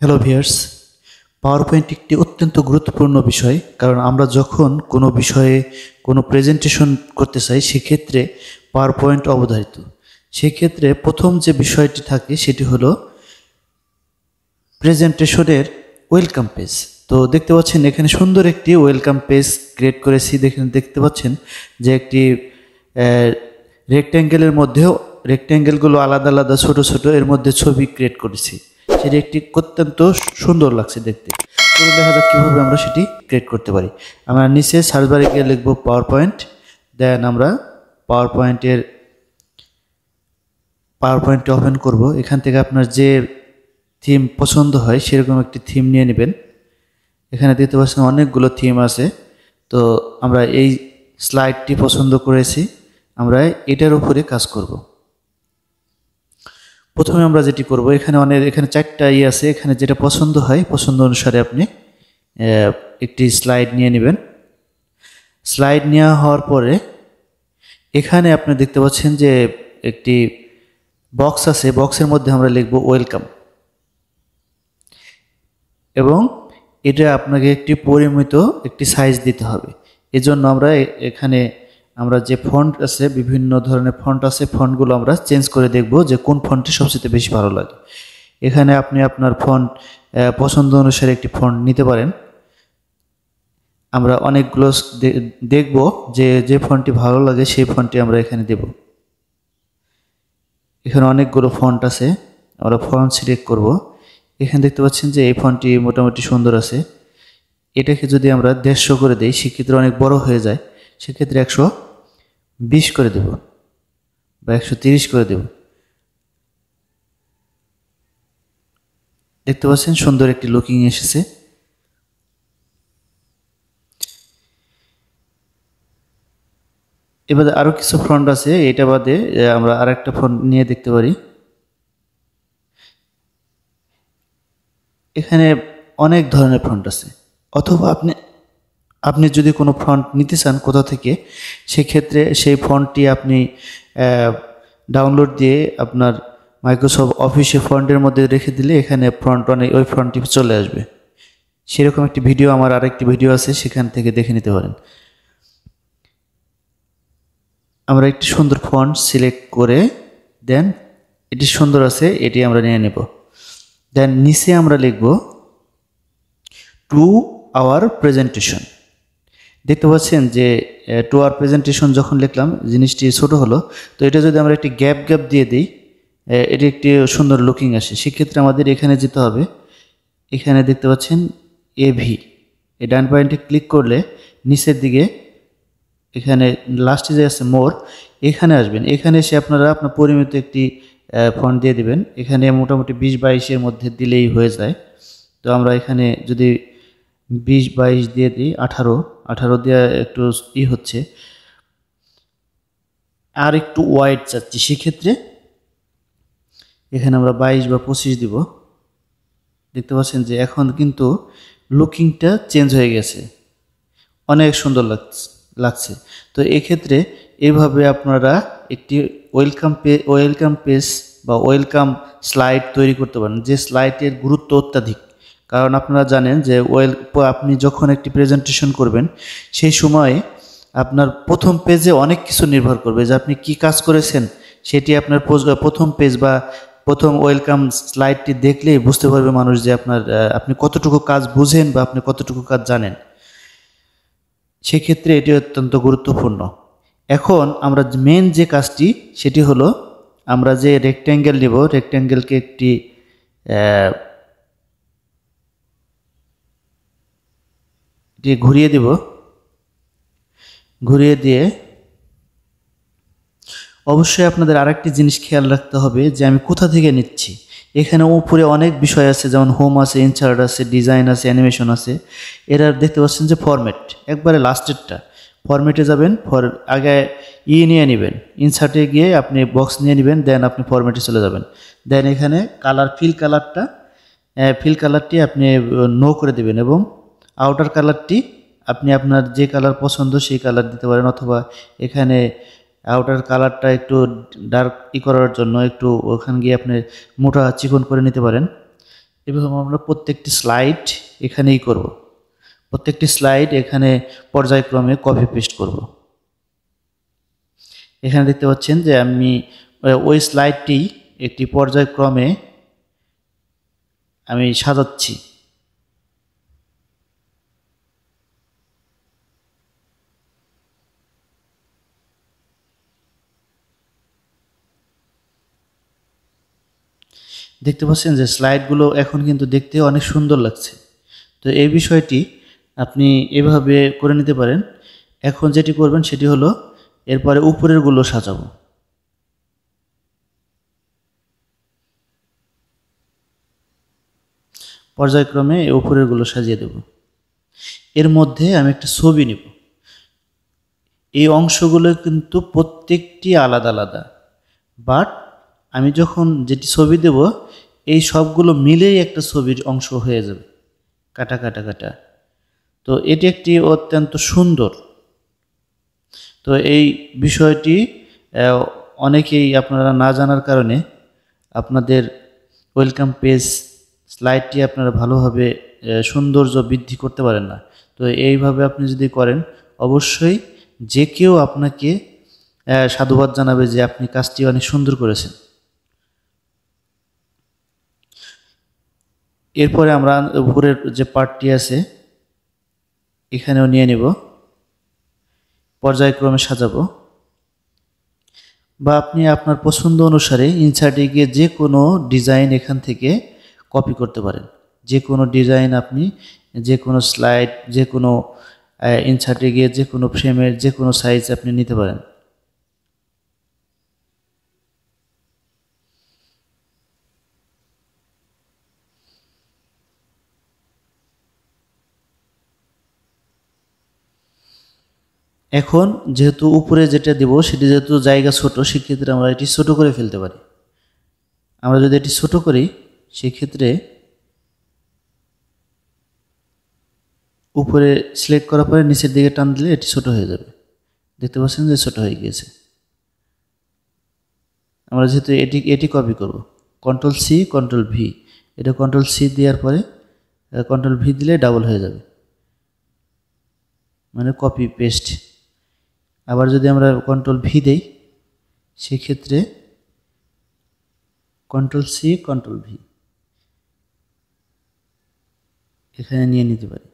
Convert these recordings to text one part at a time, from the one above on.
Hello viewers, power point একটি অত্যন্ত গুরুত্বপূর্ণ বিষয়। কারণ আমরা যখন কোনো বিষয়ে কোনো প্রেজেন্টেশন করতে চাই সেক্ষেত্রে পাওয়ার পয়েন্ট অবধারিত। সেক্ষেত্রে প্রথম যে বিষয়টি থাকে সেটি হলো প্রেজেন্টেশনের ওয়েলকাম পেজ। তো দেখতে পাচ্ছেন এখানে সুন্দর একটি ওয়েলকাম পেজ ক্রিয়েট করেছি। দেখতে পাচ্ছেন যে একটি রেক্ট্যাঙ্গেলের মধ্যেও রেক্ট্যাঙ্গেলগুলো আলাদা আলাদা ছোট ছোট এর মধ্যে ছবি ক্রিয়েট করেছি। সেটি একটি অত্যন্ত সুন্দর লাগছে দেখতে। তো দেখা যাক কীভাবে আমরা সেটি ক্রিয়েট করতে পারি। আমরা নিচে সার্চ বারে গিয়ে লিখব পাওয়ার পয়েন্ট, দেন আমরা পাওয়ার পয়েন্টে ওপেন করব। এখান থেকে আপনার যে থিম পছন্দ হয় সেরকম একটি থিম নিয়ে নেবেন। এখানে দেখতে পাচ্ছেন অনেকগুলো থিম আছে। তো আমরা এই স্লাইডটি পছন্দ করেছি, আমরা এটার উপরে কাজ করব। প্রথমে আমরা যেটি করব, এখানে চারটা আছে। এখানে যেটা পছন্দ হয় পছন্দ অনুসারে আপনি একটি স্লাইড নিয়ে নেবেন। স্লাইড নেওয়া হওয়ার পরে এখানে আপনি দেখতে পাচ্ছেন যে একটি বক্স আছে, বক্সের মধ্যে আমরা লিখব ওয়েলকাম, এবং এটা আপনাকে একটি পরিমিত একটি সাইজ দিতে হবে। এজন্য আমরা এখানে আমরা যে ফন্ট আছে, বিভিন্ন ধরনের ফন্ট আছে, ফন্টগুলো আমরা চেঞ্জ করে দেখব যে কোন ফন্টটি সবচেয়ে বেশি ভালো লাগে। এখানে আপনি আপনার ফন্ট পছন্দ অনুসারে একটি ফন্ট নিতে পারেন। আমরা অনেকগুলো দেখব যে ফন্টটি ভালো লাগে সেই ফন্টটি আমরা এখানে দেব। এখানে অনেকগুলো ফন্ট আছে, আমরা ফন্ট সিলেক্ট করব। এখানে দেখতে পাচ্ছেন যে এই ফন্টটি মোটামুটি সুন্দর আছে। এটাকে যদি আমরা 150 করে দিই সেক্ষেত্রে অনেক বড় হয়ে যায়। সেক্ষেত্রে 120 করে দেব বা 130 করে দেব। দেখতে পাচ্ছেন সুন্দর একটি লুকিং এসেছে। এবারে আরও কিছু ফন্ট আছে, এটা বাদে আমরা আরেকটা ফন্ট নিয়ে দেখতে পারি। এখানে অনেক ধরনের ফন্ট আছে, অথবা আপনি যদি কোনো ফন্ট নিতে চান কোথা থেকে, সেক্ষেত্রে সেই ফন্টটি আপনি ডাউনলোড দিয়ে আপনার মাইক্রোসফট অফিসে ফন্টের মধ্যে রেখে দিলে এখানে ওই ফন্টটি চলে আসবে। সেরকম একটি ভিডিও, আমার আরেকটি ভিডিও আছে, সেখান থেকে দেখে নিতে পারেন। আমরা একটি সুন্দর ফন্ট সিলেক্ট করে দেন এটি সুন্দর আছে, এটি আমরা নিয়ে নেব। দেন নিচে আমরা লিখব টু আওয়ার প্রেজেন্টেশন। দেখতে পাচ্ছেন যে টু আওয়ার প্রেজেন্টেশন যখন লিখলাম জিনিসটি ছোট হলো। তো এটা যদি আমরা একটি গ্যাপ দিয়ে দিই, এটি একটি সুন্দর লুকিং আসে। সেক্ষেত্রে আমাদের এখানে যেতে হবে। এখানে দেখতে পাচ্ছেন এভি, এই ডান পয়েন্টে ক্লিক করলে নিচের দিকে এখানে লাস্টে যে আছে মোর, এখানে আসবেন। এখানে এসে আপনার পরিমিত একটি ফন্ট দিয়ে দিবেন। এখানে মোটামুটি 20-22-এর মধ্যে দিলেই হয়ে যায়। তো আমরা এখানে যদি 20-22 দিয়ে দিই, 18 দিয়ে একটু হচ্ছে, আর একটু ওয়াইড চাচ্ছি, সেক্ষেত্রে এখানে আমরা 22 বা 25 দিব। দেখতে পাচ্ছেন যে এখন কিন্তু লুকিংটা চেঞ্জ হয়ে গেছে, অনেক সুন্দর লাগছে। তো এক্ষেত্রে এইভাবে আপনারা একটি ওয়েলকাম পেজ বা ওয়েলকাম স্লাইড তৈরি করতে পারেন, যে স্লাইডের গুরুত্ব অত্যাধিক। কারণ আপনারা জানেন যে আপনি যখন একটি প্রেজেন্টেশন করবেন সেই সময় আপনার প্রথম পেজে অনেক কিছু নির্ভর করবে, যে আপনি কি কাজ করেছেন সেটি আপনার প্রথম পেজ বা প্রথম ওয়েলকাম স্লাইডটি দেখলেই বুঝতে পারবে মানুষ যে আপনি কতটুকু কাজ বুঝেন বা আপনি কতটুকু কাজ জানেন। সেক্ষেত্রে এটি অত্যন্ত গুরুত্বপূর্ণ। এখন আমরা মেন যে কাজটি সেটি হলো, আমরা যে রেক্ট্যাঙ্গেল নেব, রেক্ট্যাঙ্গেলকে একটি ঘুরিয়ে দিব। ঘুরিয়ে দিয়ে অবশ্যই আপনাদের আরেকটি জিনিস খেয়াল রাখতে হবে যে আমি কোথা থেকে নিচ্ছি। এখানে উপরে অনেক বিষয় আছে, যেমন হোম আছে, ইনসার্ট আছে, ডিজাইন আছে, অ্যানিমেশন আছে। এরা দেখতে পাচ্ছেন যে ফরম্যাট, একবারে লাস্টেরটা ফরম্যাটে যাবেন। আগে নিয়ে নেবেন, ইনসার্টে গিয়ে আপনি বক্স নিয়ে নেবেন, দেন আপনি ফরম্যাটে চলে যাবেন। দেন এখানে ফিল কালারটি আপনি নো করে দেবেন, এবং আউটার কালারটি আপনি আপনার যে কালার পছন্দ সেই কালার দিতে পারেন, অথবা এখানে আউটার কালারটা একটু ডার্ক করার জন্য একটু ওখানে গিয়ে আপনি মোটা চিকন করে নিতে পারেন। এভাবে আমরা প্রত্যেকটি স্লাইড এখানেই করব, প্রত্যেকটি স্লাইড এখানে পর্যায়ক্রমে কপি পেস্ট করব। এখানে দেখতে পাচ্ছেন যে আমি ওই স্লাইডটি একটি পর্যায়ক্রমে আমি সাজাচ্ছি। দেখতে পাচ্ছেন যে স্লাইডগুলো এখন কিন্তু দেখতে অনেক সুন্দর লাগছে। তো এই বিষয়টি আপনি এভাবে করে নিতে পারেন। এখন যেটি করবেন সেটি হলো এরপরে উপরেরগুলো সাজাবো। পর্যায়ক্রমে উপরেরগুলো সাজিয়ে দেব। এর মধ্যে আমি একটা ছবি নেব। এই অংশগুলো কিন্তু প্রত্যেকটি আলাদা আলাদা, বাট আমি যখন যেটি ছবি দেব এই সবগুলো মিলেই একটা ছবির অংশ হয়ে যাবে, কাটা কাটা কাটা। তো এটি একটি অত্যন্ত সুন্দর। তো এই বিষয়টি অনেকেই আপনারা না জানার কারণে আপনাদের ওয়েলকাম পেজ স্লাইডটি আপনারা ভালোভাবে সৌন্দর্য বৃদ্ধি করতে পারেন না। তো এইভাবে আপনি যদি করেন অবশ্যই যে কেউ আপনাকে সাধুবাদ জানাবে যে আপনি কাজটি অনেক সুন্দর করেছেন। এরপরে আমরা উপরের যে পার্টটি আছে এখানেও নিয়ে নেব, পর্যায়ক্রমে সাজাবো। বা আপনি আপনার পছন্দ অনুসারে ইনসার্টে গিয়ে যে কোনো ডিজাইন এখান থেকে কপি করতে পারেন। যে কোনো ডিজাইন আপনি যে কোনো স্লাইড, যে কোনো ইনসার্টে গিয়ে যে কোনো ফ্রেমের যে কোনো সাইজ আপনি নিতে পারেন। এখন যেহেতু উপরে যেটা দেব সেটি যেহেতু জায়গা ছোট, সেক্ষেত্রে আমরা এটি ছোট করে ফেলতে পারি। আমরা যদি এটি ছোট করি সেক্ষেত্রে উপরে সিলেক্ট করার পরে নিচের দিকে টান দিলে এটি ছোট হয়ে যাবে। দেখতে পাচ্ছেন যে ছোট হয়ে গিয়েছে। আমরা যেহেতু এটি কপি করব, কন্ট্রোল সি কন্ট্রোল ভি, এটা কন্ট্রোল সি দেওয়ার পরে কন্ট্রোল ভি দিলে ডাবল হয়ে যাবে, মানে কপি পেস্ট। আবার যদি আমরা কন্ট্রোল ভি দেই সেক্ষেত্রে কন্ট্রোল সি কন্ট্রোল ভি এখানে নিয়ে নিতে পারি।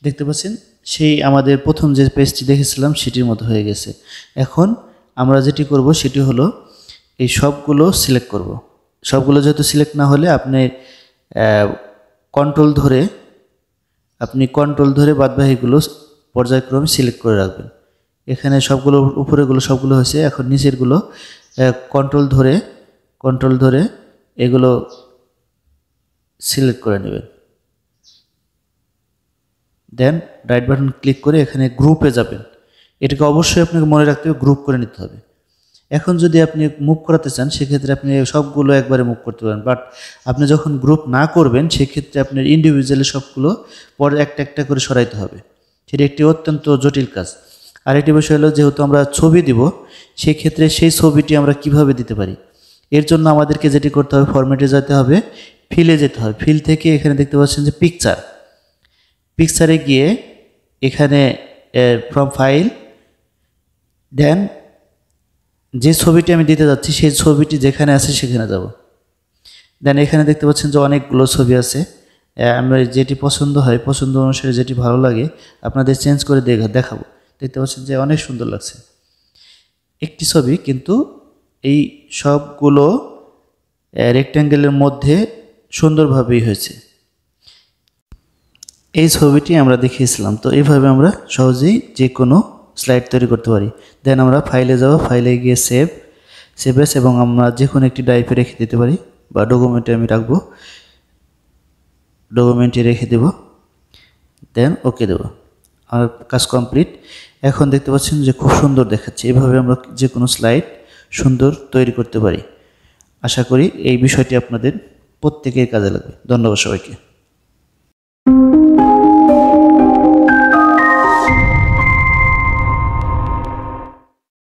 দেখতে পাচ্ছেন সেই আমাদের প্রথম যে পেজটি দেখেছিলাম সেটির মতো হয়ে গেছে। এখন আমরা যেটি করব সেটি হলো এই সবগুলো সিলেক্ট করব। সবগুলো যেহেতু সিলেক্ট না হলে আপনি কন্ট্রোল ধরে বাদবাকিগুলো পর্যায়ক্রমে সিলেক্ট করে রাখবেন। এখানে সবগুলো উপরেগুলো সবগুলো হয়েছে। এখন নিচেরগুলো কন্ট্রোল ধরে এগুলো সিলেক্ট করে নেবেন। দেন রাইট বাটন ক্লিক করে এখানে গ্রুপে যাবেন। এটাকে অবশ্যই আপনাকে মনে রাখতে হবে, গ্রুপ করে নিতে হবে। এখন যদি আপনি মুভ করাতে চান সেক্ষেত্রে আপনি সবগুলো একবারে মুভ করতে পারেন, বাট আপনি যখন গ্রুপ না করবেন সেক্ষেত্রে আপনার ইন্ডিভিজুয়ালি সবগুলো পরে একটা একটা করে সরাইতে হবে। সেটি একটি অত্যন্ত জটিল কাজ। আরেকটি বিষয় হলো যেহেতু আমরা ছবি দিব সেক্ষেত্রে সেই ছবিটি আমরা কিভাবে দিতে পারি, এর জন্য আমাদেরকে যেটি করতে হবে ফরম্যাটে যেতে হবে, ফিলে যেতে হবে। ফিল থেকে এখানে দেখতে পাচ্ছেন যে পিকচারে গিয়ে এখানে ফ্রম ফাইল, দেন যে ছবিটি আমি দিতে যাচ্ছি সেই ছবিটি যেখানে আছে সেখানে যাব। দেন এখানে দেখতে পাচ্ছেন যে অনেকগুলো ছবি আছে। আমরা যেটি পছন্দ হয়, পছন্দ অনুসারে যেটি ভালো লাগে আপনাদের চেঞ্জ করে দেখাবো। দেখতে পাচ্ছেন যে অনেক সুন্দর লাগছে একটি ছবি, কিন্তু এই সবগুলো রেক্ট্যাঙ্গেলের মধ্যে সুন্দরভাবেই হয়েছে। এই ছবিটি আমরা দেখিয়েছিলাম। তো এইভাবে আমরা সহজেই যে কোনো স্লাইড তৈরি করতে পারি। দেন আমরা ফাইলে যাব, ফাইলে গিয়ে সেভ এস, এবং আমরা যে কোনো একটি ড্রাইভে রেখে দিতে পারি বা ডকুমেন্টে আমি রাখবো, ডকুমেন্টে রেখে দেব, দেন ওকে দেব। আমার কাজ কমপ্লিট। এখন দেখতে পাচ্ছেন যে খুব সুন্দর দেখাচ্ছে। এভাবে আমরা যে কোনো স্লাইড সুন্দর তৈরি করতে পারি। আশা করি এই বিষয়টি আপনাদের প্রত্যেকের কাজে লাগবে। ধন্যবাদ সবাইকে।